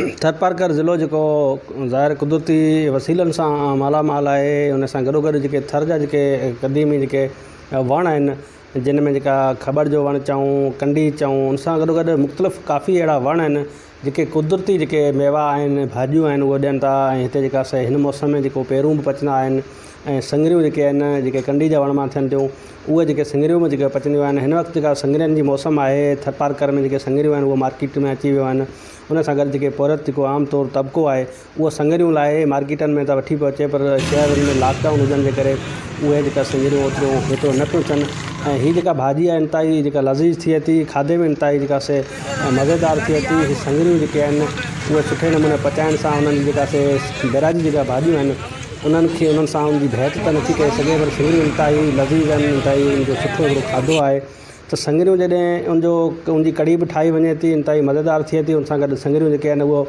थरपारकर ज़िलो जेको ज़ाहिर कुदरती वसीलनि सां मालामाल आहे। उन सां गॾोगॾु जेके थर जा जेके क़दीमी जेके वण आहिनि, जिन में जेका ख़बर जो वण चऊं, कंडी चऊं, उन सां गॾोगॾु मुख़्तलिफ़ काफ़ी अहिड़ा वण आहिनि जेके कुदरती जेके मेवा आहिनि, भाॼियूं आहिनि, उहे ॾियनि था। ऐं हिते जेका हिन मौसम में जेको पेरूं बि पचंदा आहिनि ऐं सिंगरियूं जेके आहिनि, जेके कंडी जा वण मां थियनि थियूं, उहे जेके सिंगरियूं में जेके पचंदियूं आहिनि। हिन वक़्तु जेका सिंगरियुनि जी मौसम आहे, थरपारकर में जेके सिंगरियूं आहिनि उहे मार्केट में अची वियूं आहिनि। उन सां गॾु जेके पौरत जेको आम तौरु तबिको आहे उहो सिंगरियूं लाइ मार्केटनि में त वठी पियो अचे, पर शहरनि में लॉकडाउन हुजण जे करे उहे जेका सिंगरियूं हेतिरो न पियूं थियनि। ऐं हीअ जेका भाॼी आहे इंतिहाई जेका लज़ीज़ थिए थी, खाधे में इंतिहाई जेका मज़ेदार थिए थी। हीअ सिंगरियूं जेके आहिनि उहे सुठे नमूने पचाइण सां उन्हनि जी जेका बेराजी जेका भाॼियूं आहिनि उन्हनि सां उनजी भेट त नथी करे सघे, पर सिंगरियूं इंतिहाई लज़ीज़ आहिनि, इंतिहाई उनजो सुठो हिकिड़ो खाधो आहे। त सिंगरियूं जॾहिं उनजी कढ़ी बि ठाही वञे थी, इंतिहाई मज़ेदार थिए थी। उन सां गॾु सिंगरियूं जेके आहिनि उहो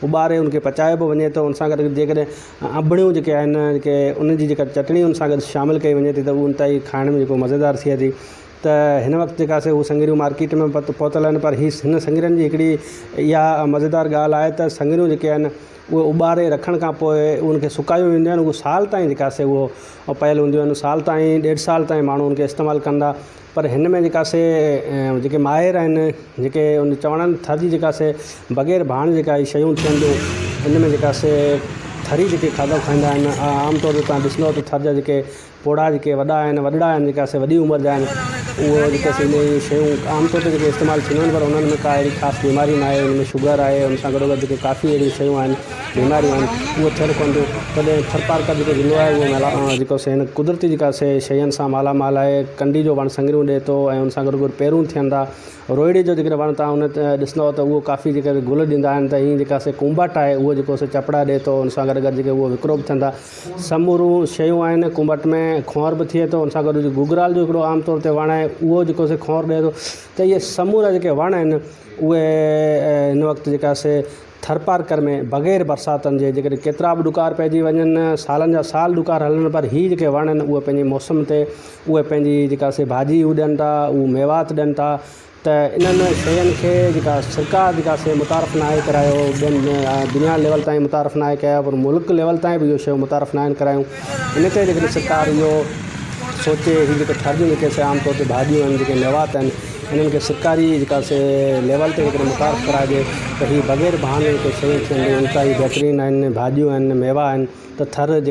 उॿारे उनखे पचाए बि वञे थो। उन सां गॾु जेकॾहिं अंबड़ियूं जेके आहिनि, जेके उनजी जेका चटणी उन सां गॾु शामिलु कई वञे थी, त उहा इंतिहाई खाइण में जेको मज़ेदार थिए थी। त हिन वक़्तु जेका उहे सिंगरियूं मार्केट में पहुतल आहिनि, पर हिन सिंगरियुनि जी हिकिड़ी इहा मज़ेदार ॻाल्हि आहे त सिंगरियूं जेके आहिनि उहे उॿारे रखण खां पोइ उनखे सुकायूं वेंदियूं आहिनि। उहो साल ताईं जेका उहो पयल हूंदियूं आहिनि, साल ताईं, 1.5 साल ताईं माण्हू उनखे इस्तेमालु कंदा। पर हिन में जेका जेके माहिर आहिनि, जेके उन चवणनि थर जी जेका बग़ैर भाण जेका शयूं थियनि थियूं, हिन में जेका थरी जेके खाधो खाईंदा आहिनि, आमतौर ते तव्हां ॾिसंदव त थर जा जेके पोड़ा जेके वॾा आहिनि, जेका वॾी उमिरि जा आहिनि, उहो जेके इन शयूं आमतौर ते जेके इस्तेमालु थींदियूं आहिनि, पर उन्हनि में का अहिड़ी ख़ासि बीमारी न आहे। उनमें शुगर आहे, उन सां गॾोगॾु जेके काफ़ी अहिड़ियूं शयूं आहिनि, बीमारियूं आहिनि, उहे थियनि कोन थियूं। तॾहिं थरपारकर जेको ज़िलो आहे उहो जेको हिन कुदरती जेका शयुनि सां मालामाल आहे। कंडी जो वण सिंगरियूं ॾिए थो ऐं उन सां गॾोगॾु पेरूं थियनि था। रोहिड़ी जो जेकॾहिं वण तव्हां उन ते ॾिसंदव त उहो काफ़ी जेके गुल ॾींदा आहिनि। त हीअं जेका कुंबट आहे उहो जेको चपड़ा ॾिए थो, उन सां गॾु जेके उहो विकिरो बि थियनि था। समूरूं शयूं आहिनि कुंबट में, खोर बि थिए थो। उन सां गॾु गुगराल जो हिकिड़ो आमतौर ते वण आहे, उहो जेको खोर ॾिए थो। त इहे समूरा जेके वण आहिनि उहे हिन वक़्तु जेका थरपारकर में बग़ैर बरसातनि जे जेकॾहिं केतिरा बि ॾुकार पइजी वञनि, सालनि जा साल ॾुकार हलनि, पर हीअ जेके वण आहिनि उहे पंहिंजे मौसम ते उहे पंहिंजी जेका भाॼी ॾियनि था, उहे मेवात ॾियनि था। त इन्हनि शयुनि खे जेका सरकार जेका मुतारफ़ न आहे करायो, दुनिया लेवल ताईं मुतारफ़ न आहे कया, पर मुल्क लेवल ताईं बि इहो शयूं मुतारफ़ न आहिनि करायूं। इन ते जेकॾहिं सरकार इहो सोचे, हीअ जेके थर जूं जेके आमतौर ते भाॼियूं आहिनि, जेके मेवात आहिनि, इन्हनि खे सरकारी जेका लेवल ते जेकॾहिं मुतारफ़ कराइजे त हीअ बग़ैर भाण जेके शयूं थियनि इंतिहाई बहितरीनु आहिनि, भाॼियूं आहिनि, मेवा आहिनि। त थर